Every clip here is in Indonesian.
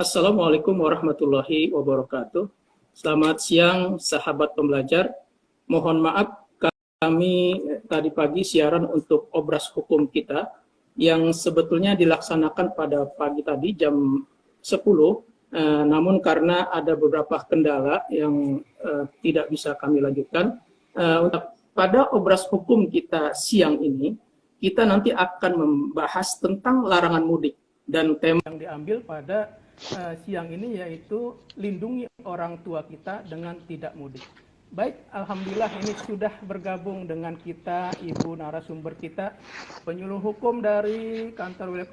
Assalamualaikum warahmatullahi wabarakatuh. Selamat siang, sahabat pembelajar. Mohon maaf, kami tadi pagi siaran untuk obras hukum kita yang sebetulnya dilaksanakan pada pagi tadi jam 10, namun karena ada beberapa kendala yang tidak bisa kami lanjutkan. Pada obras hukum kita siang ini, kita nanti akan membahas tentang larangan mudik. Dan tema yang diambil pada siang ini yaitu lindungi orang tua kita dengan tidak mudik. Baik, alhamdulillah ini sudah bergabung dengan kita Ibu narasumber kita, penyuluh hukum dari Kantor Wilayah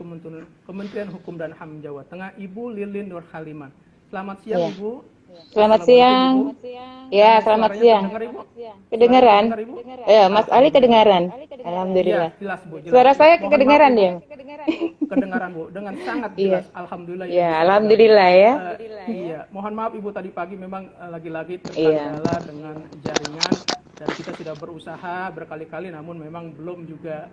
Kementerian Hukum dan HAM Jawa Tengah, Ibu Lilin Nur Halimah. Selamat siang, Ibu. Selamat siang. Ya, selamat siang. Kedengaran? Ya, Mas Ali kedengaran. Alhamdulillah. Ya, jelas, Bu. Jelas. Suara saya kedengaran ya? Kedengaran, Bu, dengan sangat jelas. Alhamdulillah. Ya, alhamdulillah ya. Iya, mohon maaf Ibu tadi pagi memang lagi-lagi terkendala dengan jaringan dan kita sudah berusaha berkali-kali namun memang belum juga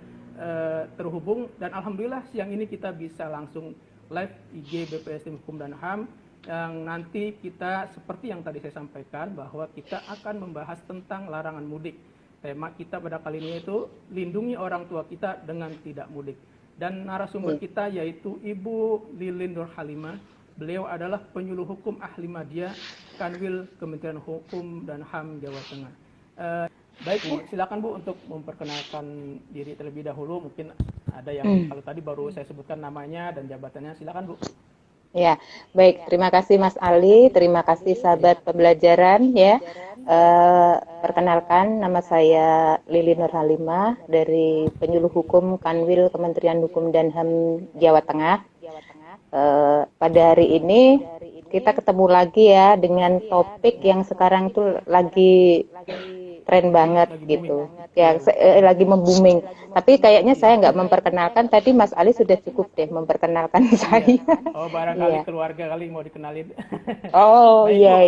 terhubung, dan alhamdulillah siang ini kita bisa langsung live IG BPSDM Hukum dan HAM yang nanti kita seperti yang tadi saya sampaikan bahwa kita akan membahas tentang larangan mudik. Tema kita pada kali ini itu lindungi orang tua kita dengan tidak mudik. Dan narasumber kita yaitu Ibu Lilin Nur Halimah. Beliau adalah penyuluh hukum ahli media Kanwil Kementerian Hukum dan HAM Jawa Tengah. Baik Bu, silakan Bu untuk memperkenalkan diri terlebih dahulu. Mungkin ada yang kalau tadi baru saya sebutkan namanya dan jabatannya. Silakan Bu. Ya, baik. Terima kasih Mas Ali, terima kasih sahabat pembelajaran ya. Perkenalkan, nama saya Lilin Nur Halimah dari penyuluh hukum Kanwil Kementerian Hukum dan HAM Jawa Tengah. Pada hari ini kita ketemu lagi ya dengan topik yang sekarang tuh lagi tren banget gitu ya, lagi membooming. Tapi kayaknya saya nggak memperkenalkan, tadi Mas Ali sudah cukup deh memperkenalkan saya. Oh, barangkali keluarga kali mau dikenalin. Oh iya.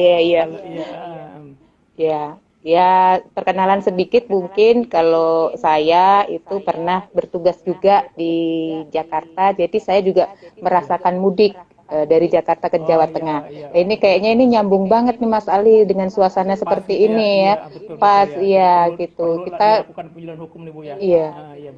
Ya, perkenalan sedikit mungkin. Kalau saya itu pernah bertugas juga di Jakarta, jadi saya juga merasakan mudik dari Jakarta ke Jawa Tengah. Ini kayaknya ini nyambung banget nih Mas Ali dengan suasana seperti ini ya. Pas iya gitu. Kita lakukan penyuluhan hukum nih Bu ya.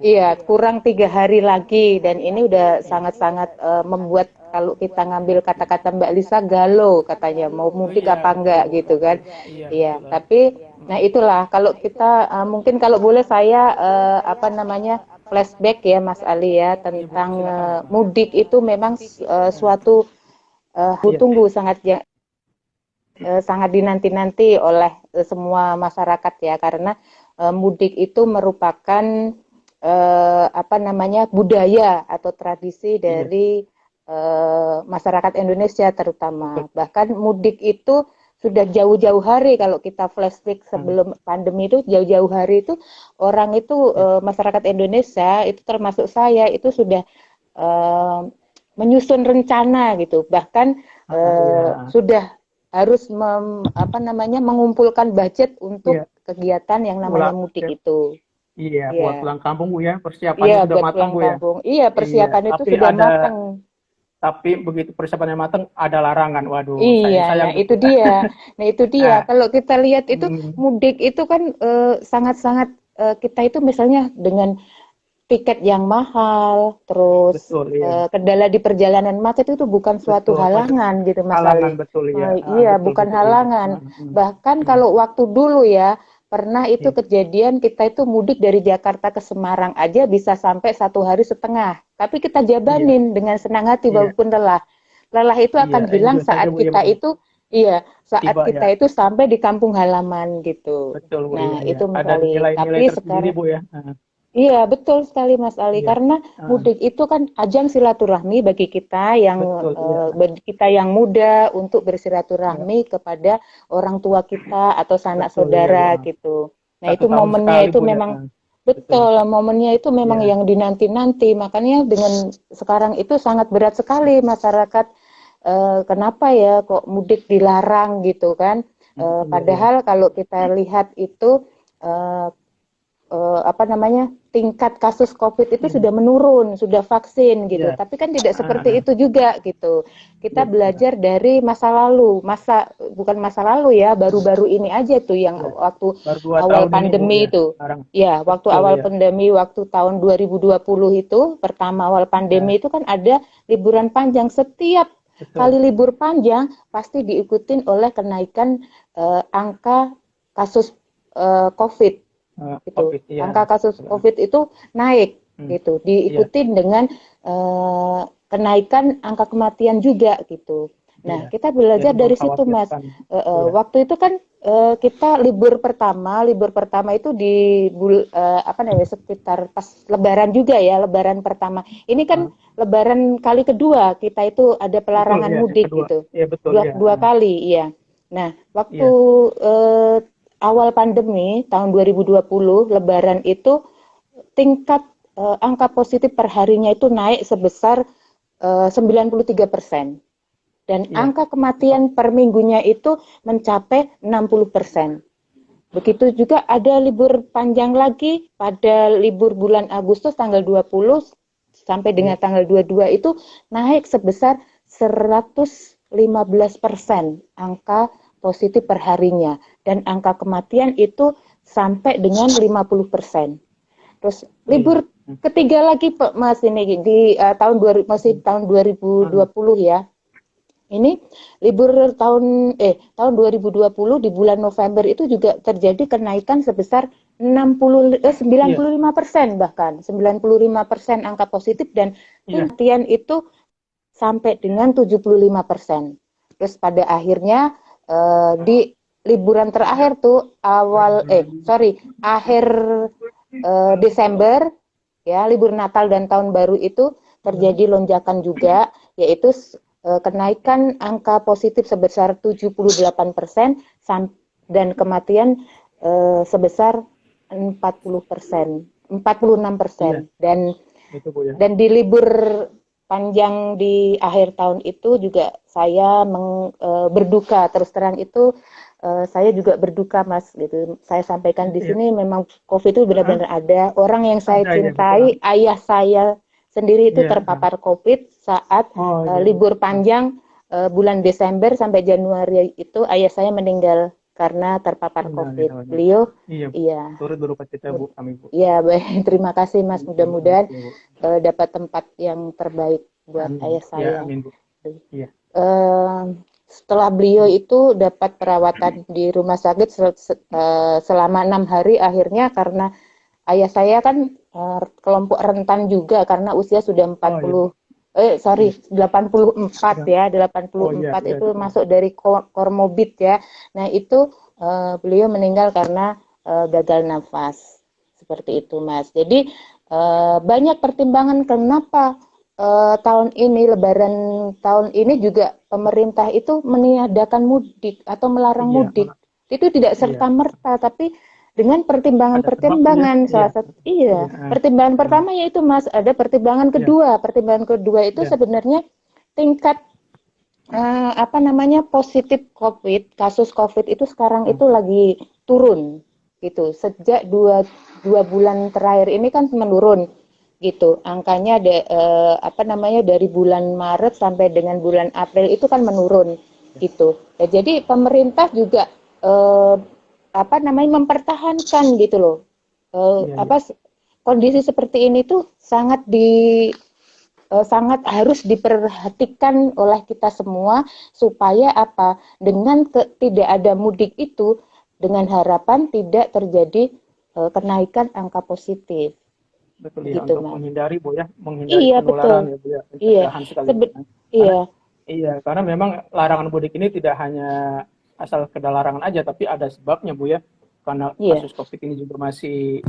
Iya, kurang 3 hari lagi dan ini udah sangat-sangat membuat kalau kita ngambil kata-kata Mbak Lisa galau katanya mau mudik apa enggak gitu kan. Iya, tapi nah itulah kalau kita mungkin kalau boleh saya flashback ya Mas Ali ya tentang mudik itu memang suatu tunggu sangat dinanti-nanti oleh semua masyarakat ya, karena mudik itu merupakan budaya atau tradisi dari masyarakat Indonesia terutama. Bahkan mudik itu sudah jauh-jauh hari, kalau kita flashback sebelum pandemi itu jauh-jauh hari itu orang itu masyarakat Indonesia itu termasuk saya itu sudah menyusun rencana gitu, bahkan sudah harus mengumpulkan budget untuk kegiatan yang namanya mudik itu. Iya, buat pulang kampung Bu ya, persiapannya sudah matang Bu ya. Iya, persiapan itu sudah matang. Tapi begitu persiapannya matang ada larangan, waduh. Iya, itu dia. Nah itu dia. Kalau kita lihat itu mudik itu kan sangat-sangat kita itu misalnya dengan tiket yang mahal, terus kendala di perjalanan macet itu bukan suatu halangan gitu Mas Ali. Betul ya. Iya, bukan halangan. Bahkan kalau waktu dulu ya pernah itu kejadian kita itu mudik dari Jakarta ke Semarang aja bisa sampai 1 hari setengah. Tapi kita jabanin dengan senang hati walaupun lelah. Lelah itu akan hilang saat kita itu kita itu sampai di kampung halaman gitu. Betul, nah, itu Mas ada Ali. Tapi sekarang Bu ya. Iya, betul sekali Mas Ali. Karena mudik itu kan ajang silaturahmi bagi kita yang kita yang muda untuk bersilaturahmi kepada orang tua kita atau sanak saudara gitu. Nah, itu momennya itu memang betul, momennya itu memang yang dinanti-nanti. Makanya dengan sekarang itu sangat berat sekali masyarakat. Kenapa ya kok mudik dilarang gitu kan? Padahal kalau kita lihat itu tingkat kasus COVID itu sudah menurun, sudah vaksin gitu. Tapi kan tidak seperti itu juga gitu. Kita belajar dari masa lalu, bukan masa lalu ya, baru-baru ini aja tuh yang waktu awal pandemi itu. Ya, waktu awal pandemi, waktu tahun 2020 itu, pertama awal pandemi itu kan ada liburan panjang. Setiap kali libur panjang pasti diikutin oleh kenaikan angka kasus COVID. Gitu. Angka kasus COVID itu naik, gitu, diikutin dengan kenaikan angka kematian juga, gitu. Nah, kita belajar dari situ, Mas. Waktu itu kan kita libur pertama itu di sekitar pas Lebaran juga ya, Lebaran pertama. Ini kan Lebaran kali kedua kita itu ada pelarangan mudik gitu, dua kali, iya. Nah, waktu awal pandemi tahun 2020 Lebaran itu tingkat angka positif per harinya itu naik sebesar 93%. Dan angka kematian per minggunya itu mencapai 60%. Begitu juga ada libur panjang lagi pada libur bulan Agustus tanggal 20 sampai dengan tanggal 22 itu naik sebesar 115% angka positif per harinya, dan angka kematian itu sampai dengan 50%. Terus libur ketiga lagi Mas, ini di tahun 2020 ya. Ini libur tahun 2020 di bulan November itu juga terjadi kenaikan sebesar 95% bahkan 95% angka positif, dan kematian itu sampai dengan 75%. Terus pada akhirnya di liburan terakhir tuh akhir Desember ya, libur Natal dan Tahun Baru itu terjadi lonjakan juga, yaitu kenaikan angka positif sebesar 78% dan kematian sebesar 46%. Dan di libur panjang di akhir tahun itu juga saya berduka, terus terang itu saya juga berduka, Mas, gitu. Saya sampaikan di sini memang COVID itu benar-benar ada. Orang yang saya cintai, ayah saya sendiri itu terpapar COVID saat libur panjang bulan Desember sampai Januari itu, ayah saya meninggal karena terpapar COVID. Beliau turut berupa cita Bu, kami Bu. Iya, baik. Terima kasih, Mas. Mudah-mudahan dapat tempat yang terbaik buat ayah saya. Amin, Bu. Setelah beliau itu dapat perawatan di rumah sakit selama 6 hari, akhirnya karena ayah saya kan kelompok rentan juga karena usia sudah 84 ya, 84 itu masuk dari komorbid ya. Nah, itu beliau meninggal karena gagal nafas. Seperti itu, Mas. Jadi banyak pertimbangan kenapa tahun ini, Lebaran tahun ini juga pemerintah itu meniadakan mudik atau melarang mudik. Itu tidak serta-merta, tapi dengan pertimbangan-pertimbangan. Pertimbangan pertama yaitu, Mas, ada pertimbangan kedua. Pertimbangan kedua itu sebenarnya tingkat positif COVID, kasus COVID itu sekarang itu lagi turun gitu. Sejak dua bulan terakhir ini kan menurun gitu. Angkanya dari bulan Maret sampai dengan bulan April itu kan menurun gitu. Ya, jadi pemerintah juga mempertahankan gitu loh. Kondisi seperti ini tuh sangat harus diperhatikan oleh kita semua supaya dengan tidak ada mudik itu, dengan harapan tidak terjadi kenaikan angka positif. Betul ya, gitu, untuk menghindari Bu ya, penularan betul. Ya Bu ya, Iya, karena memang larangan mudik ini tidak hanya asal sekedar larangan aja, tapi ada sebabnya Bu ya, karena kasus COVID ini juga masih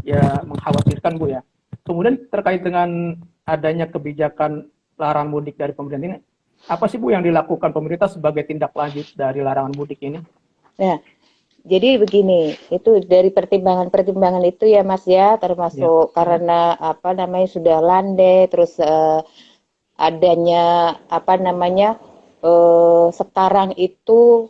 mengkhawatirkan Bu ya. Kemudian terkait dengan adanya kebijakan larangan mudik dari pemerintah ini, apa sih Bu yang dilakukan pemerintah sebagai tindak lanjut dari larangan mudik ini? Ya, jadi begini, itu dari pertimbangan-pertimbangan itu ya, Mas ya, termasuk karena sudah landai, terus adanya sekarang itu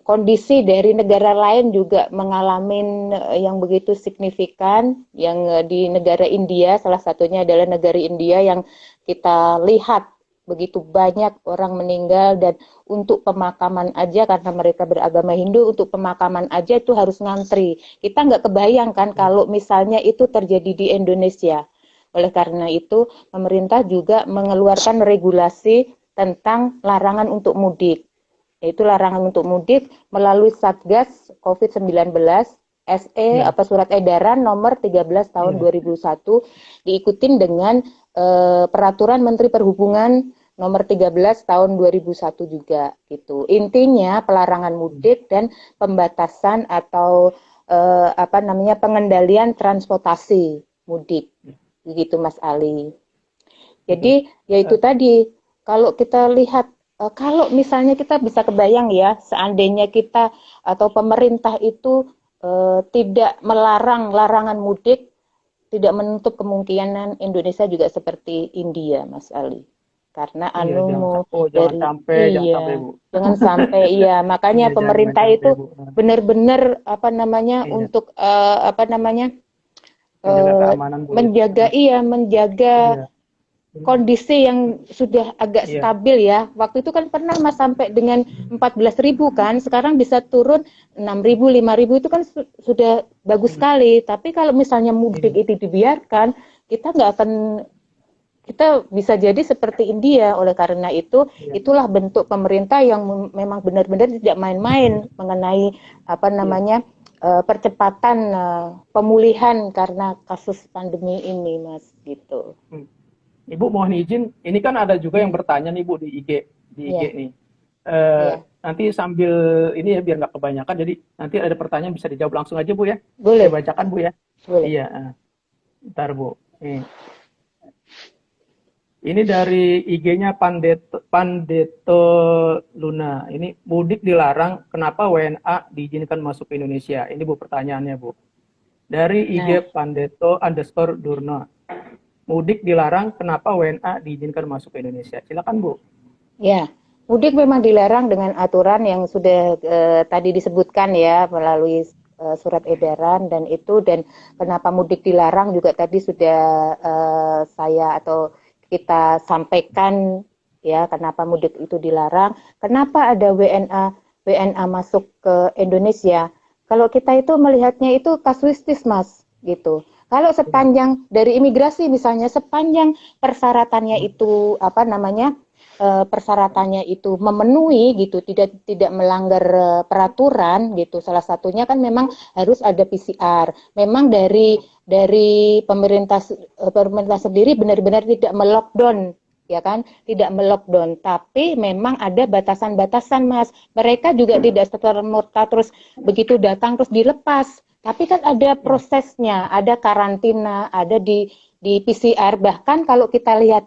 kondisi dari negara lain juga mengalami yang begitu signifikan, yang di negara India, salah satunya adalah negara India yang kita lihat begitu banyak orang meninggal, dan untuk pemakaman aja karena mereka beragama Hindu, untuk pemakaman aja itu harus ngantri. Kita nggak kebayangkan kalau misalnya itu terjadi di Indonesia. Oleh karena itu, pemerintah juga mengeluarkan regulasi tentang larangan untuk mudik, yaitu larangan untuk mudik melalui Satgas COVID-19 SE apa surat edaran nomor 13 tahun 2001, diikutin dengan peraturan Menteri Perhubungan nomor 13 tahun 2001 juga gitu. Intinya pelarangan mudik dan pembatasan atau pengendalian transportasi mudik. Begitu Mas Ali. Jadi yaitu tadi, kalau kita lihat, kalau misalnya kita bisa kebayang ya, seandainya kita atau pemerintah itu tidak melarang larangan mudik, tidak menutup kemungkinan Indonesia juga seperti India, Mas Ali. Karena jangan sampai iya, makanya pemerintah itu benar-benar untuk menjaga kondisi yang sudah agak stabil ya. Waktu itu kan pernah Mas sampai dengan 14.000 kan, sekarang bisa turun 6.000, 5.000, itu kan sudah bagus sekali. Tapi kalau misalnya mudik itu dibiarkan, kita bisa jadi seperti India. Oleh karena itu, itulah bentuk pemerintah yang memang benar-benar tidak main-main mengenai percepatan pemulihan karena kasus pandemi ini, Mas, gitu. Ibu mohon izin, ini kan ada juga yang bertanya nih Bu di IG nih. Nanti sambil ini ya, biar nggak kebanyakan, jadi nanti ada pertanyaan bisa dijawab langsung aja Bu ya. Boleh. Saya bacakan Bu ya. Boleh. Iya. Ntar Bu. Ini dari IG-nya Pandeto Luna. Ini mudik dilarang, kenapa WNA diizinkan masuk ke Indonesia? Ini Bu pertanyaannya Bu. Dari IG Pandeto_Durna. Mudik dilarang, kenapa WNA diizinkan masuk ke Indonesia? Silakan Bu. Ya, mudik memang dilarang dengan aturan yang sudah tadi disebutkan ya, melalui surat edaran dan kenapa mudik dilarang juga tadi sudah kita sampaikan ya, kenapa mudik itu dilarang, kenapa ada WNA masuk ke Indonesia. Kalau kita itu melihatnya itu kasuistis, Mas, gitu. Kalau sepanjang dari imigrasi misalnya, sepanjang persyaratannya itu persyaratannya itu memenuhi gitu, tidak melanggar peraturan gitu. Salah satunya kan memang harus ada PCR. Memang dari pemerintah sendiri benar-benar tidak melockdown, ya kan? Tidak melockdown, tapi memang ada batasan-batasan, Mas. Mereka juga tidak serta-merta terus begitu datang terus dilepas. Tapi kan ada prosesnya, ada karantina, ada di PCR. Bahkan kalau kita lihat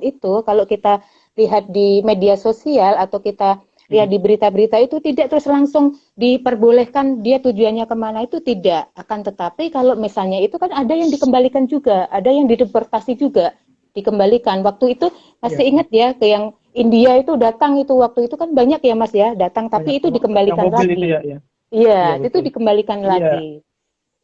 di media sosial atau kita lihat di berita-berita itu tidak terus langsung diperbolehkan dia tujuannya kemana, itu tidak. Akan tetapi kalau misalnya itu kan ada yang dikembalikan juga, ada yang dideportasi juga, dikembalikan. Waktu itu masih ingat ya, ke yang India itu datang itu, waktu itu kan banyak ya Mas ya, datang tapi itu dikembalikan lagi. Iya, itu dikembalikan lagi.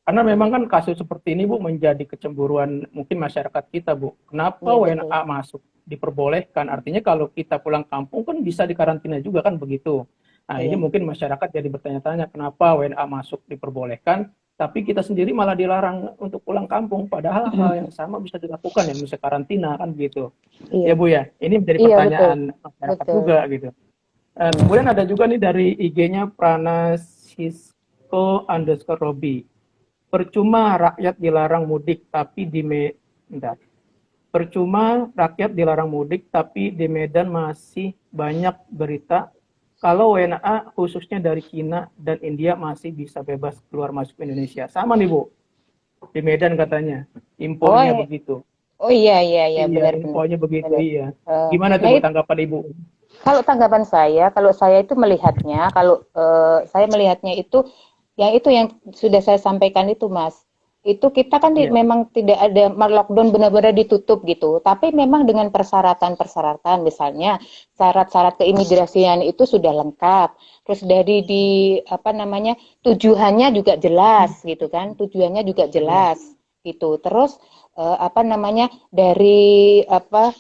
Karena memang kan kasus seperti ini Bu menjadi kecemburuan mungkin masyarakat kita Bu. Kenapa WNA masuk diperbolehkan? Artinya kalau kita pulang kampung kan bisa dikarantina juga kan begitu. Nah ini mungkin masyarakat jadi bertanya-tanya kenapa WNA masuk diperbolehkan, tapi kita sendiri malah dilarang untuk pulang kampung. Padahal hal yang sama bisa dilakukan ya, misalnya karantina kan begitu. Ya Bu ya, ini menjadi pertanyaan masyarakat juga gitu. Kemudian ada juga nih dari IG-nya Pranasisco_Robi. Percuma rakyat dilarang mudik tapi di Medan masih banyak berita kalau WNA khususnya dari Cina dan India masih bisa bebas keluar masuk Indonesia. Sama nih Bu, di Medan katanya impornya begitu. Oh iya benar. Impornya begitu iya. Gimana tuh Bu tanggapan Ibu? Kalau tanggapan saya, kalau saya itu melihatnya, saya melihatnya itu yang sudah saya sampaikan itu, Mas. itu kita kan memang tidak ada lockdown benar-benar ditutup gitu, tapi memang dengan persyaratan-persyaratan, misalnya syarat-syarat keimigrasian itu sudah lengkap, terus dari apa namanya, tujuannya juga jelas gitu kan, tujuannya juga jelas gitu, terus apa namanya, dari apa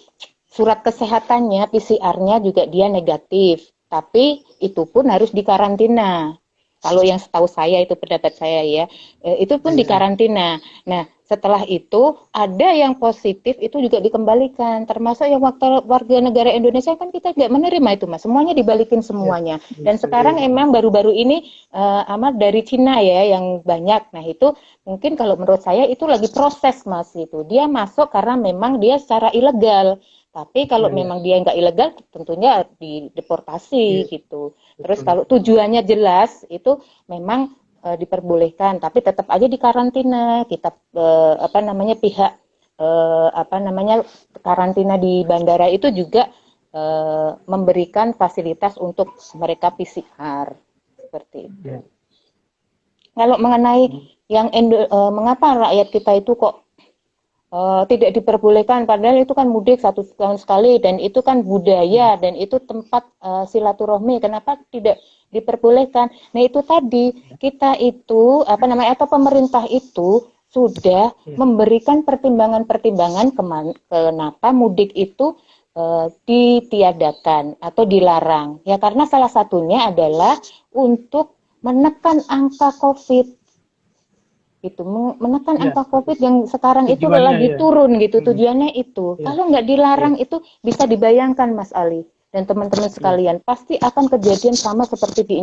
surat kesehatannya, PCR-nya juga dia negatif, tapi itu pun harus dikarantina. Kalau yang setahu saya, itu pendapat saya ya, itu pun dikarantina. Nah, setelah itu ada yang positif itu juga dikembalikan, termasuk yang warga negara Indonesia kan kita tidak menerima itu Mas, semuanya dibalikin semuanya. Dan sekarang emang baru-baru ini amat dari Cina ya yang banyak. Nah itu mungkin kalau menurut saya itu lagi proses Mas, itu dia masuk karena memang dia secara ilegal. Tapi kalau memang dia nggak ilegal, tentunya dideportasi gitu. Terus kalau tujuannya jelas, itu memang diperbolehkan. Tapi tetap aja dikarantina. Kita apa namanya pihak apa namanya karantina di bandara itu juga memberikan fasilitas untuk mereka PCR seperti itu. Kalau mengenai yang mengapa rakyat kita itu kok tidak diperbolehkan, padahal itu kan mudik 1 tahun sekali dan itu kan budaya dan itu tempat silaturahmi, kenapa tidak diperbolehkan? Nah itu tadi kita itu apa namanya, atau pemerintah itu sudah memberikan pertimbangan-pertimbangan kenapa mudik itu ditiadakan atau dilarang ya, karena salah satunya adalah untuk menekan angka COVID. Itu menekan angka COVID yang sekarang itu lagi turun gitu, tujuannya itu. Kalau nggak dilarang itu bisa dibayangkan Mas Ali dan teman-teman sekalian, pasti akan kejadian sama seperti di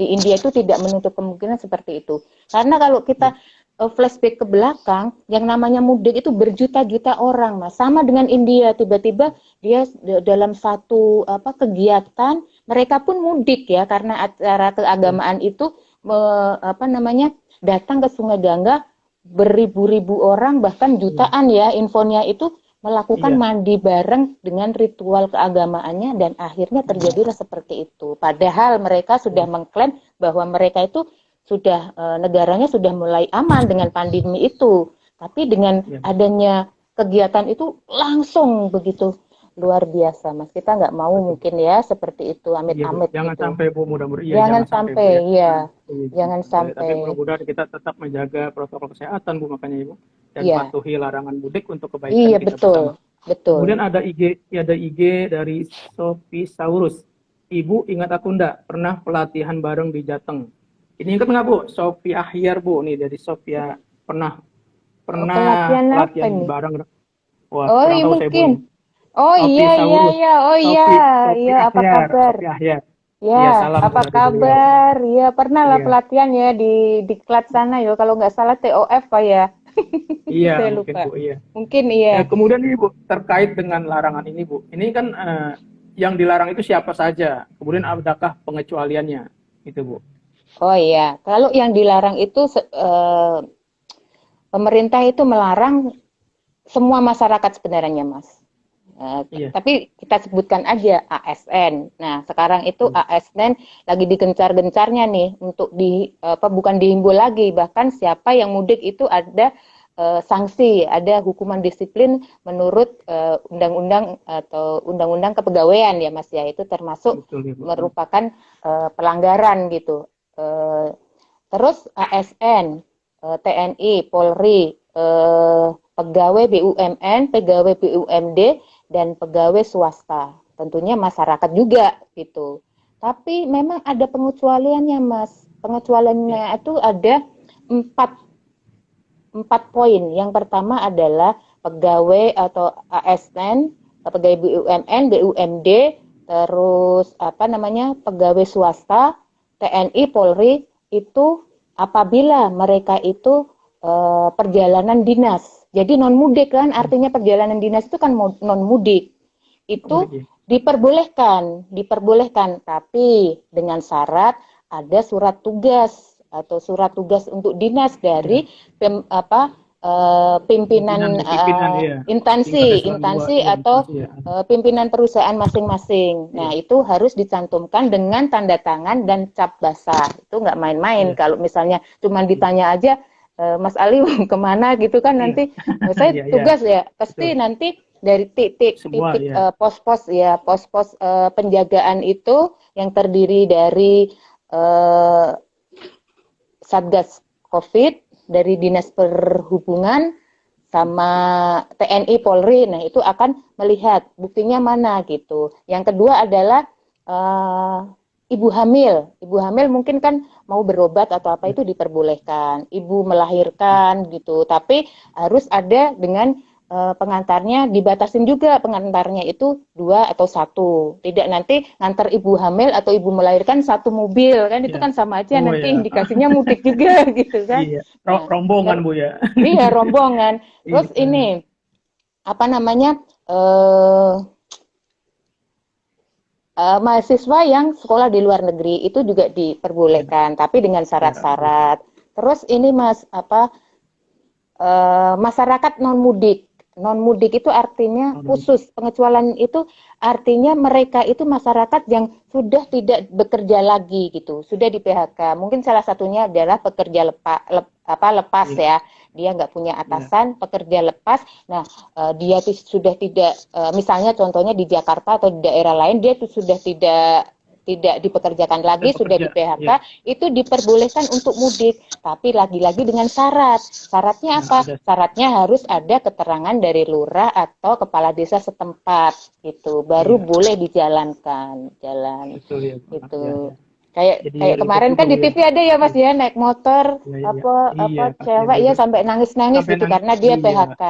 India itu, tidak menutup kemungkinan seperti itu. Karena kalau kita flashback ke belakang, yang namanya mudik itu berjuta-juta orang Mas, sama dengan India, tiba-tiba dia dalam satu kegiatan mereka pun mudik ya, karena acara keagamaan itu apa namanya datang ke Sungai Gangga, beribu-ribu orang bahkan jutaan ya infonya itu melakukan mandi bareng dengan ritual keagamaannya, dan akhirnya terjadilah seperti itu. Padahal mereka sudah mengklaim bahwa mereka itu sudah negaranya sudah mulai aman dengan pandemi itu, tapi dengan adanya kegiatan itu langsung begitu luar biasa Mas. Kita nggak mau mungkin ya seperti itu, amit-amit jangan gitu. Sampai Bu, mudah-mudahan Jangan sampai ya. Jangan sampai. Tapi mudah-mudahan kita tetap menjaga protokol kesehatan Bu, makanya Ibu, dan patuhi larangan mudik untuk kebaikan kita bersama. Betul. Kemudian ada IG dari Sophie Saurus. Ibu ingat aku enggak pernah pelatihan bareng di Jateng? Ini ingat nggak Bu? Sophie Ahyar Bu, nih dari Sophia pernah pelatihan bareng. Wah, oh iya mungkin. Oh iya, apa kabar? Ya, apa kabar? Ya, pernah lah pelatihan ya di diklat sana ya, kalau nggak salah TOF Pak ya. Iya, saya lupa. Mungkin Bu, iya. Mungkin iya. Kemudian ini Bu, terkait dengan larangan ini Bu, ini kan yang dilarang itu siapa saja? Kemudian adakah pengecualiannya? Itu Bu. Oh iya, kalau yang dilarang itu pemerintah itu melarang semua masyarakat sebenarnya Mas. Tapi kita sebutkan aja ASN. Nah, sekarang itu ASN lagi digencar-gencarnya nih untuk bukan dihimbau lagi, bahkan siapa yang mudik itu ada sanksi, ada hukuman disiplin menurut undang-undang atau undang-undang kepegawaian ya Mas ya, itu termasuk merupakan pelanggaran gitu. Terus ASN, TNI, Polri, pegawai BUMN, pegawai BUMD, dan pegawai swasta, tentunya masyarakat juga gitu. Tapi memang ada pengecualiannya Mas. Pengecualiannya itu ada 4 poin. Yang pertama adalah pegawai atau ASN, pegawai BUMN, BUMD, terus pegawai swasta, TNI, Polri, itu apabila mereka itu perjalanan dinas. Jadi non mudik kan, artinya perjalanan dinas itu kan non mudik. Itu diperbolehkan, tapi dengan syarat ada surat tugas atau surat tugas untuk dinas dari pimpinan instansi atau pimpinan perusahaan masing-masing. Nah, itu harus dicantumkan dengan tanda tangan dan cap basah. Itu nggak main-main. Kalau misalnya cuma ditanya aja, Mas Ali mau kemana gitu kan nanti saya tugas ya pasti nanti dari titik pos-pos ya pos-pos penjagaan itu yang terdiri dari Satgas COVID dari Dinas Perhubungan sama TNI Polri, nah itu akan melihat buktinya mana gitu. Yang kedua adalah ibu hamil mungkin kan mau berobat atau apa itu diperbolehkan, ibu melahirkan gitu, tapi harus ada dengan pengantarnya dibatasin juga, pengantarnya itu 2 atau 1, tidak nanti ngantar ibu hamil atau ibu melahirkan satu mobil kan itu kan sama aja nanti indikasinya mudik juga gitu kan. Rombongan Bu ya. Iya rombongan. Terus ini apa namanya mahasiswa yang sekolah di luar negeri itu juga diperbolehkan, tapi dengan syarat-syarat. Terus ini masyarakat non mudik. Non mudik itu artinya khusus, pengecualian itu artinya mereka itu masyarakat yang sudah tidak bekerja lagi gitu, sudah di PHK. Mungkin salah satunya adalah pekerja lepas ya, dia nggak punya atasan, pekerja lepas. Nah, dia sudah tidak, misalnya contohnya di Jakarta atau di daerah lain, dia sudah tidak dipekerjakan lagi, sudah di PHK, itu diperbolehkan untuk mudik, tapi lagi-lagi dengan syarat. Syaratnya apa? Syaratnya harus ada keterangan dari lurah atau kepala desa setempat, gitu, baru boleh dijalankan jalan. Gitu. Kayak kemarin kan di TV ada ya Mas ya, naik motor cewek ya sampai nangis-nangis gitu karena dia PHK.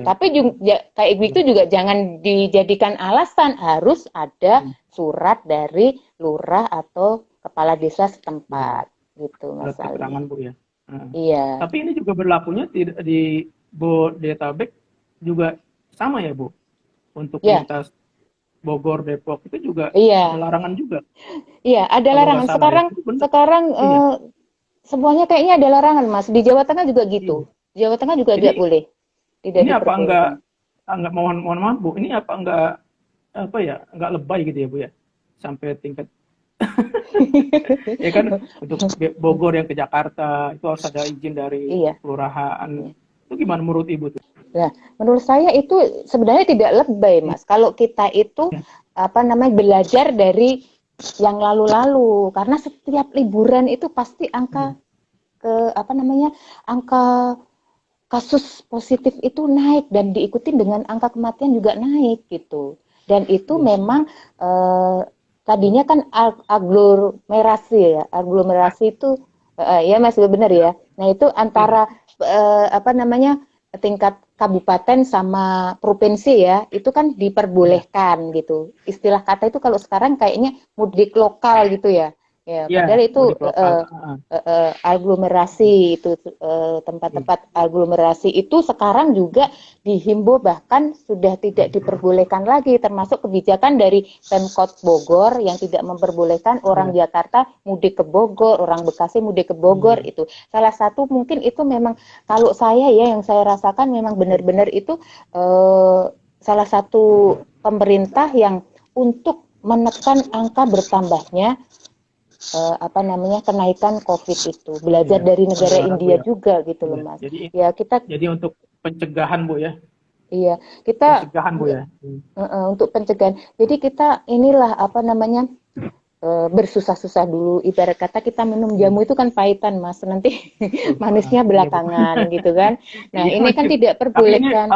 Tapi juga kayak gitu juga jangan dijadikan alasan, harus ada surat dari lurah atau kepala desa setempat gitu Mas Ali. Keterangan Bu ya. Iya. Tapi ini juga berlakunya di Bodetabek juga sama ya Bu? Untuk lintas Bogor, Depok itu juga ada larangan juga. Iya, ada larangan. Sekarang semuanya kayaknya ada larangan, Mas. Di Jawa Tengah juga gitu. Di Jawa Tengah juga tidak boleh. Tidak ini apa enggak mohon maaf Bu, ini apa enggak enggak lebay gitu ya Bu ya? Sampai tingkat ya kan untuk Bogor yang ke Jakarta itu harus ada izin dari kelurahan. Itu gimana menurut Ibu tuh? Nah, menurut saya itu sebenarnya tidak lebay, Mas. Kalau kita itu belajar dari yang lalu-lalu, karena setiap liburan itu pasti angka angka kasus positif itu naik dan diikuti dengan angka kematian juga naik gitu. Dan itu memang tadinya kan aglomerasi itu ya Mas benar ya. Nah, itu antara tingkat kabupaten sama provinsi ya, itu kan diperbolehkan gitu. Istilah kata itu kalau sekarang kayaknya mudik lokal gitu ya. Ya, padahal itu aglomerasi itu tempat-tempat aglomerasi itu sekarang juga dihimbau bahkan sudah tidak diperbolehkan lagi, termasuk kebijakan dari Pemkot Bogor yang tidak memperbolehkan orang Jakarta mudik ke Bogor, orang Bekasi mudik ke Bogor itu. Salah satu mungkin itu memang kalau saya ya yang saya rasakan memang benar-benar itu salah satu pemerintah yang untuk menekan angka bertambahnya kenaikan COVID itu, belajar dari negara India juga gitu loh Mas. Jadi untuk pencegahan Bu ya. Iya, kita pencegahan Bu ya. Untuk pencegahan. Jadi kita inilah bersusah-susah dulu. Ibarat kata kita minum jamu itu kan pahitan Mas, nanti manisnya belakangan gitu kan. Nah, ini kan tidak perbolehkan.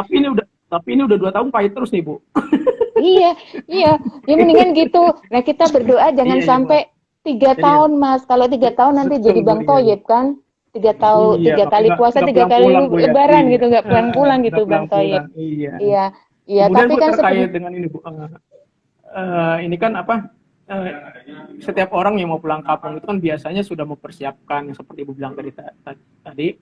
Tapi ini udah 2 tahun pahit terus nih Bu. iya. Ya mendingan gitu. Nah, kita berdoa jangan sampai 3 tahun Mas, kalau 3 tahun nanti jadi Bang Toyib kan, 3 tahun 3 kali puasa 3 kali lebaran gitu, nggak pulang-pulang gitu Bang Toyib. Iya. Tapi kan terkait dengan ini Bu, ini kan setiap orang yang mau pulang kampung itu kan biasanya sudah mempersiapkan seperti Ibu bilang tadi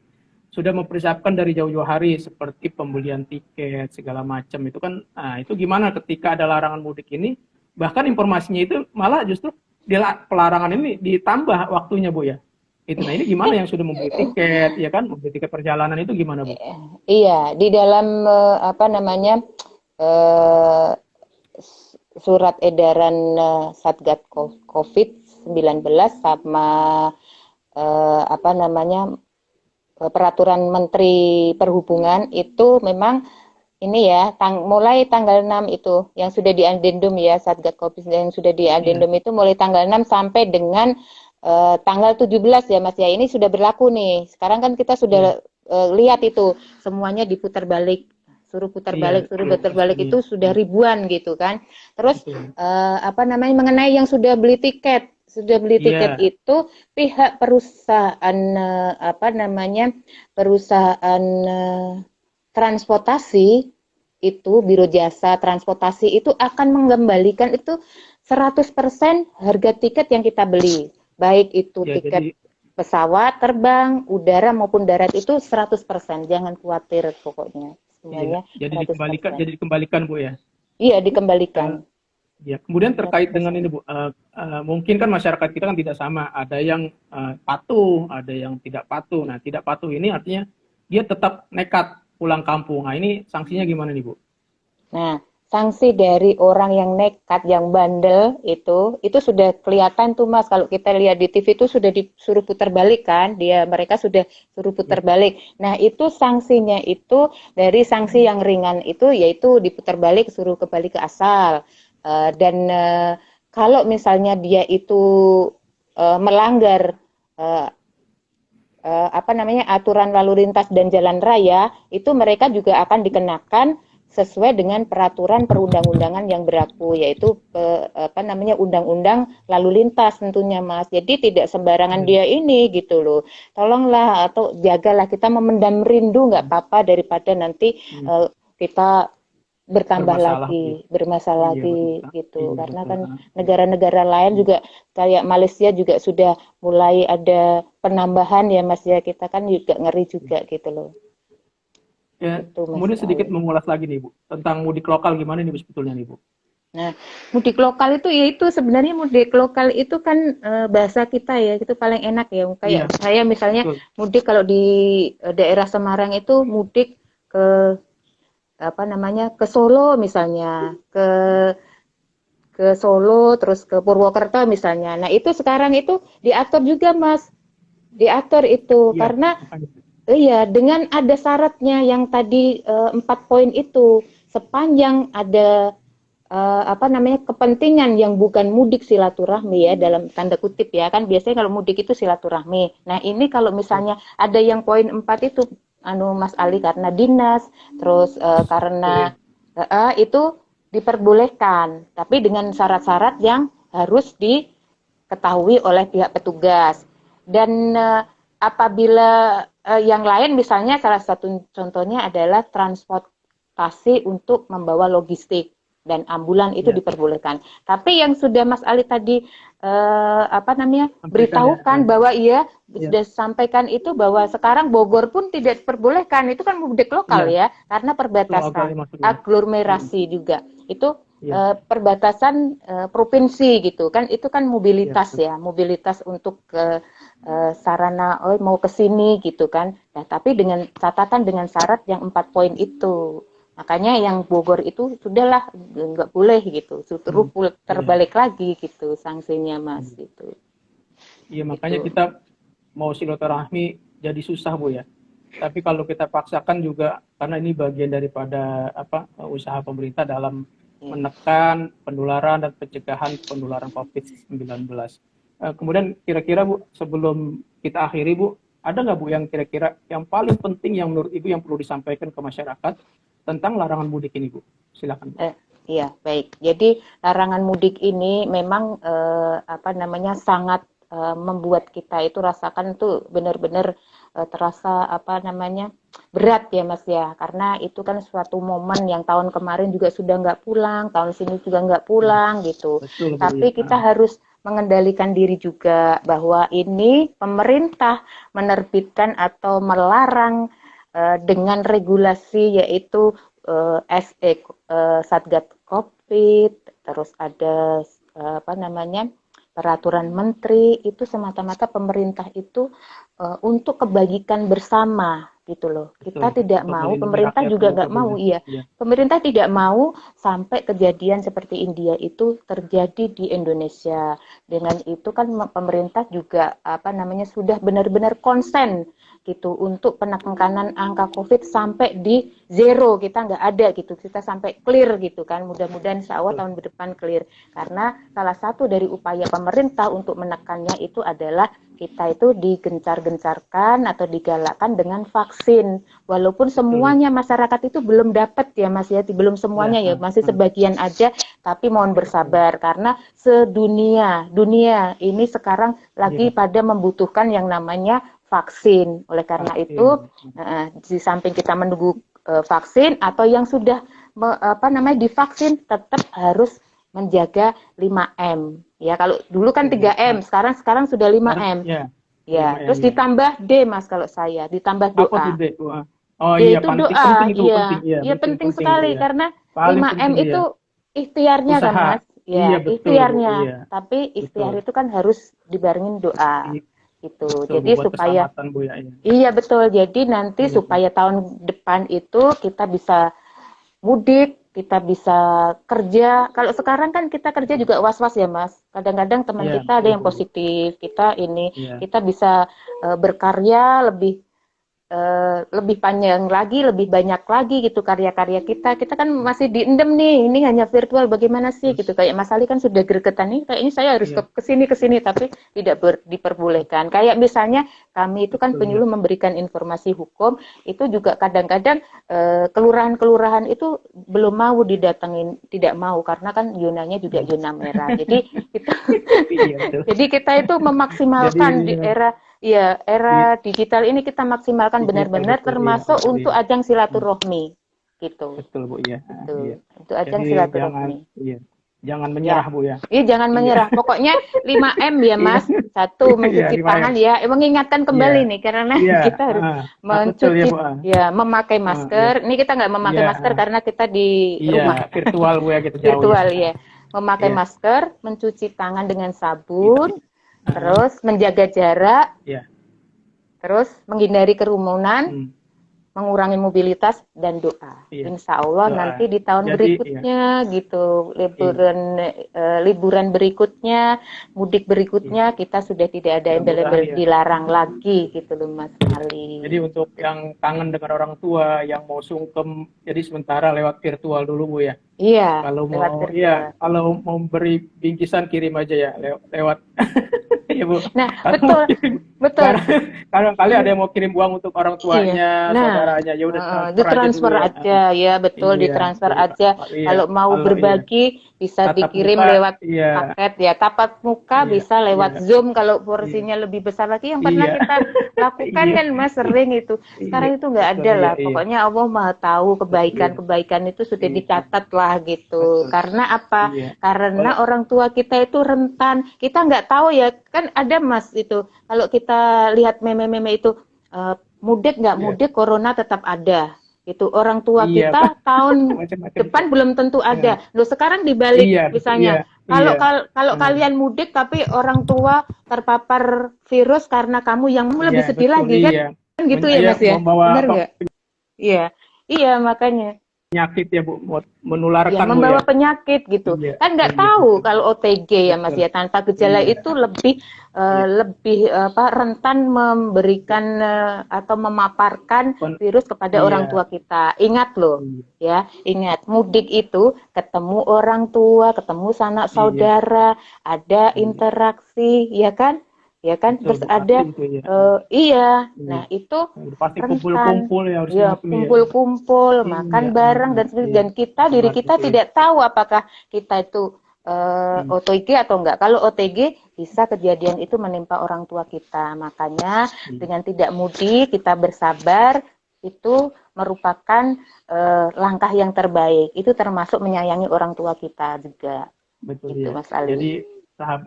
sudah mempersiapkan dari jauh-jauh hari seperti pembelian tiket segala macam itu kan. Nah, itu gimana ketika ada larangan mudik ini, bahkan informasinya itu malah justru pelarangan ini ditambah waktunya Bu ya. Itu nah ini gimana yang sudah membeli tiket ya kan, membeli tiket perjalanan itu gimana Bu? Iya, di dalam surat edaran Satgas COVID-19 sama peraturan Menteri Perhubungan itu memang ini ya, mulai tanggal 6 itu yang sudah di addendum ya, Satgas Covid yang sudah di addendum itu mulai tanggal 6 sampai dengan tanggal 17 ya Mas ya. Ini sudah berlaku nih. Sekarang kan kita sudah lihat itu semuanya diputar balik. Suruh putar balik itu sudah ribuan gitu kan. Terus apa namanya mengenai yang sudah beli tiket itu pihak perusahaan apa namanya perusahaan transportasi itu Biro Jasa Transportasi itu akan mengembalikan itu 100% harga tiket yang kita beli. Baik itu tiket pesawat, terbang, udara maupun darat itu 100%. Jangan khawatir pokoknya. Semuanya jadi dikembalikan Bu ya. Iya, dikembalikan. Ya, kemudian terkait dengan ini Bu, mungkin kan masyarakat kita kan tidak sama, ada yang patuh, ada yang tidak patuh. Nah, tidak patuh ini artinya dia tetap nekat pulang kampung. Nah, ini sanksinya gimana nih Bu? Nah, sanksi dari orang yang nekat, yang bandel itu sudah kelihatan tuh Mas. Kalau kita lihat di TV itu sudah disuruh putar balik kan, mereka sudah suruh putar balik. Nah, itu sanksinya itu dari sanksi yang ringan itu yaitu diputar balik, suruh kembali ke asal. Dan kalau misalnya dia itu melanggar apa namanya aturan lalu lintas dan jalan raya, itu mereka juga akan dikenakan sesuai dengan peraturan perundang-undangan yang berlaku, yaitu apa namanya undang-undang lalu lintas tentunya Mas. Jadi tidak sembarangan dia ini gitu loh. Tolonglah atau jagalah, kita memendam rindu nggak apa-apa daripada nanti kita bertambah bermasalah lagi gitu. Karena kan negara-negara lain juga kayak Malaysia juga sudah mulai ada penambahan ya Mas ya, kita kan juga ngeri juga gitu loh. Ya, gitu, kemudian sedikit mengulas lagi nih Bu tentang mudik lokal gimana nih Bu sebetulnya nih Bu. Nah, mudik lokal itu ya itu sebenarnya mudik lokal itu kan bahasa kita ya, itu paling enak ya. Kayak saya misalnya mudik kalau di daerah Semarang itu mudik ke apa namanya ke Solo misalnya, ke Solo terus ke Purwokerto misalnya. Nah, itu sekarang itu diatur juga Mas. Diatur itu karena iya, dengan ada syaratnya yang tadi 4 poin itu, sepanjang ada apa namanya kepentingan yang bukan mudik silaturahmi ya dalam tanda kutip ya, kan biasanya kalau mudik itu silaturahmi. Nah, ini kalau misalnya ada yang poin 4 itu Mas Ali karena dinas, terus karena itu diperbolehkan, tapi dengan syarat-syarat yang harus diketahui oleh pihak petugas. Dan apabila yang lain misalnya salah satu contohnya adalah transportasi untuk membawa logistik dan ambulan itu diperbolehkan. Tapi yang sudah Mas Ali tadi apa namanya beritahukan bahwa sudah sampaikan itu bahwa sekarang Bogor pun tidak diperbolehkan, itu kan mudik lokal ya karena perbatasan aglomerasi juga itu perbatasan provinsi gitu kan, itu kan mobilitas mobilitas untuk sarana mau ke sini gitu kan. Nah, tapi dengan catatan dengan syarat yang 4 poin itu. Makanya yang Bogor itu sudahlah nggak boleh gitu. Suruh terbalik lagi gitu sanksinya Mas gitu. Iya, makanya kita mau silaturahmi jadi susah Bu ya. Tapi kalau kita paksakan juga karena ini bagian daripada usaha pemerintah dalam menekan penularan dan pencegahan penularan COVID-19. Kemudian kira-kira Bu, sebelum kita akhiri Bu, ada nggak Bu yang kira-kira yang paling penting yang menurut Ibu yang perlu disampaikan ke masyarakat tentang larangan mudik ini Bu? Silakan Bu. Iya, baik. Jadi larangan mudik ini memang apa namanya sangat membuat kita itu rasakan tuh benar-benar terasa apa namanya berat ya Mas ya, karena itu kan suatu momen yang tahun kemarin juga sudah nggak pulang, tahun sini juga nggak pulang gitu. Betul, tapi kita harus mengendalikan diri juga bahwa ini pemerintah menerbitkan atau melarang dengan regulasi yaitu Satgas Covid, terus ada apa namanya peraturan menteri, itu semata-mata pemerintah itu untuk kebajikan bersama gitu loh. Betul. Kita tidak Untuk mau, melindungi pemerintah rakyat juga juga, nggak Bu, mau, ya. iya. Iya. Pemerintah tidak mau sampai kejadian seperti India itu terjadi di Indonesia. Dengan itu kan pemerintah juga apa namanya sudah benar-benar konsen gitu untuk penekanan angka COVID sampai di zero, kita nggak ada gitu, kita sampai clear gitu kan. Mudah-mudahan insya Allah tahun depan clear. Karena salah satu dari upaya pemerintah untuk menekannya itu adalah kita itu digencar-gencarkan atau digalakkan dengan vaksin. Walaupun semuanya masyarakat itu belum dapat ya Mas ya, belum semuanya ya, masih sebagian aja, tapi mohon bersabar karena dunia ini sekarang lagi pada membutuhkan yang namanya vaksin. Oleh karena itu, di samping kita menunggu vaksin atau yang sudah divaksin tetap harus menjaga 5M. Ya, kalau dulu kan 3M, sekarang sudah 5M. Ya, terus ditambah D Mas kalau saya, ditambah doa. Apa tuh D? Oh D iya, itu penting, doa. penting itu, Iya, penting. Iya, ya penting sekali iya. karena Paling 5M penting, itu iya. ikhtiarnya kan Usaha. Mas. Ya, Iya, betul, ikhtiarnya. Bu, iya. Tapi ikhtiar Betul. itu kan harus dibarengin doa. Gitu. Betul, Jadi Bu, buat supaya keselamatan, Bu, ya. iya betul. Jadi nanti Iya, supaya tahun depan itu kita bisa mudik, kita bisa kerja. Kalau sekarang kan kita kerja juga was-was ya Mas. Kadang-kadang teman iya, kita ada yang betul, Bu. positif, kita Iya. kita bisa berkarya lebih panjang lagi, lebih banyak lagi gitu karya-karya kita. Kita kan masih diendem nih, ini hanya virtual, bagaimana sih gitu. Kayak Mas Ali kan sudah gregetan nih, kayaknya saya harus ke sini, tapi tidak diperbolehkan. Kayak misalnya kami itu kan penyuluh memberikan informasi hukum, itu juga kadang-kadang kelurahan-kelurahan itu belum mau didatengin, tidak mau karena kan zonanya juga zona merah. Jadi kita jadi kita itu memaksimalkan di era digital ini, kita maksimalkan benar-benar termasuk untuk ajang silaturahmi gitu. Betul, Bu, ya. Gitu. Untuk ajang silaturahmi. Jangan menyerah, Bu, ya. Iya, jangan menyerah. Pokoknya 5M ya, Mas. Satu, mencuci tangan ya. Mengingatkan kembali nih karena kita harus mencuci memakai masker. Ini kita nggak memakai masker karena kita di rumah. Virtual, Bu, ya, gitu. Virtual ya. Memakai masker, mencuci tangan dengan sabun. Terus menjaga jarak, terus menghindari kerumunan, mengurangi mobilitas dan doa. Insya Allah nanti di tahun berikutnya gitu, liburan berikutnya, mudik berikutnya kita sudah tidak ada embel-embel dilarang lagi gitu loh Mas Ali. Jadi untuk yang kangen dengan orang tua, yang mau sungkem, jadi sementara lewat virtual dulu, Bu, ya. Iya. Kalau mau beri bingkisan kirim aja ya lewat. Iya, Bu. Nah, betul. Kalau kali ada yang mau kirim uang untuk orang tuanya, saudaranya, ya udah ditransfer aja ya, betul, ditransfer aja. Kalau mau berbagi bisa dikirim lewat paket ya. Tatap muka bisa lewat Zoom kalau porsinya lebih besar lagi. Yang pernah kita lakukan kan Mas, sering itu. Sekarang itu nggak ada lah. Pokoknya Allah Maha tahu kebaikan itu sudah dicatat lah gitu. Karena apa? Karena orang tua kita itu rentan. Kita nggak tahu ya, kan ada Mas itu. Kalau kita lihat meme-meme itu mudik nggak mudik, corona tetap ada. Itu orang tua kita tahun depan belum tentu ada. Loh sekarang dibalik misalnya. Kalau kalian mudik tapi orang tua terpapar virus karena kamu yang lebih sedih lagi kan? Kan gitu ya Mas ya. Benar nggak? Iya makanya. Penyakit ya Bu, menularkan membawa penyakit gitu. Kan nggak tahu kalau OTG ya Mas ya, tanpa gejala itu lebih rentan memberikan atau memaparkan virus kepada orang tua kita. Ingat loh, ingat mudik itu ketemu orang tua, ketemu sanak saudara, ada interaksi, ya kan? Ya kan, betul, terus ada nah itu pasti kumpul-kumpul ya, harus kumpul-kumpul, makan bareng dan diri kita tidak tahu apakah kita itu OTG atau enggak. Kalau OTG bisa kejadian itu menimpa orang tua kita. Makanya dengan tidak mudik, kita bersabar, itu merupakan langkah yang terbaik. Itu termasuk menyayangi orang tua kita juga. Betul, gitu, Mas Ali.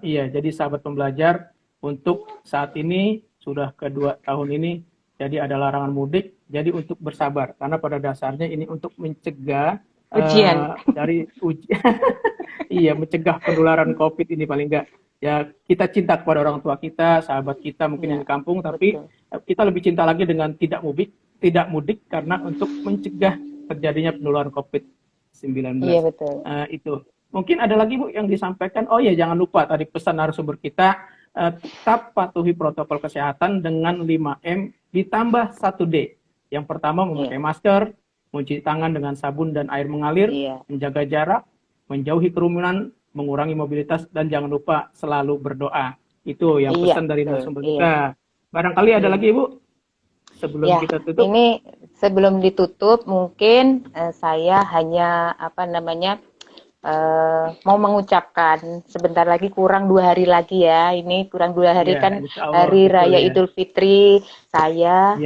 Jadi sahabat pembelajar, untuk saat ini sudah kedua tahun ini, jadi ada larangan mudik. Jadi untuk bersabar, karena pada dasarnya ini untuk mencegah ujian dari mencegah penularan COVID ini paling enggak. Ya kita cinta kepada orang tua kita, sahabat kita mungkin yang di kampung, tapi kita lebih cinta lagi dengan tidak mudik. tidak mudik karena untuk mencegah terjadinya penularan COVID-19. Iya betul. Itu. Mungkin ada lagi Bu yang disampaikan. Oh ya, jangan lupa tadi pesan narasumber kita, tetap patuhi protokol kesehatan dengan 5M ditambah 1D. Yang pertama memakai masker, mencuci tangan dengan sabun dan air mengalir, menjaga jarak, menjauhi kerumunan, mengurangi mobilitas, dan jangan lupa selalu berdoa. Itu yang pesan dari narasumber kita. Barangkali ada lagi Bu sebelum kita tutup. Ini sebelum ditutup mungkin saya hanya mau mengucapkan sebentar lagi, kurang 2 hari lagi ya. Ini kurang 2 hari kan Hari Raya Idul Fitri. Saya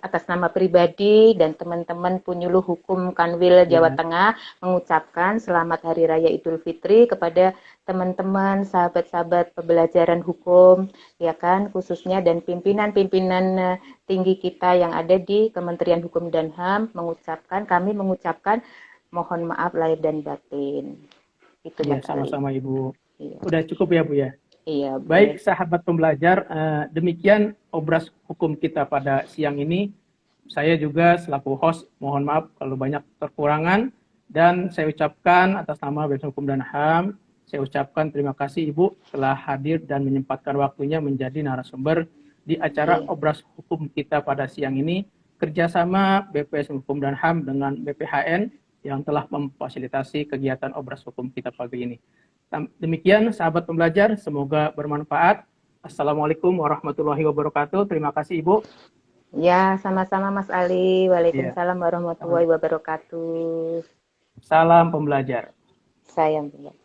atas nama pribadi dan teman-teman Penyuluh Hukum Kanwil Jawa Tengah mengucapkan selamat Hari Raya Idul Fitri kepada teman-teman, sahabat-sahabat pembelajaran hukum, ya kan, khususnya dan pimpinan-pimpinan tinggi kita yang ada di Kementerian Hukum dan HAM. Kami mengucapkan mohon maaf lahir dan batin. Itu sama-sama Ibu. Udah cukup ya Bu ya? Iya. Baik sahabat pembelajar, demikian obras hukum kita pada siang ini. Saya juga selaku host mohon maaf kalau banyak kekurangan, dan saya ucapkan atas nama BPS Hukum dan HAM, saya ucapkan terima kasih Ibu telah hadir dan menyempatkan waktunya menjadi narasumber di acara obras hukum kita pada siang ini, kerjasama BPS Hukum dan HAM dengan BPHN yang telah memfasilitasi kegiatan obras hukum kita pagi ini. Demikian sahabat pembelajar, semoga bermanfaat. Assalamualaikum warahmatullahi wabarakatuh. Terima kasih Ibu. Ya, sama-sama Mas Ali. Waalaikumsalam warahmatullahi wabarakatuh. Salam pembelajar. Salam pembelajar.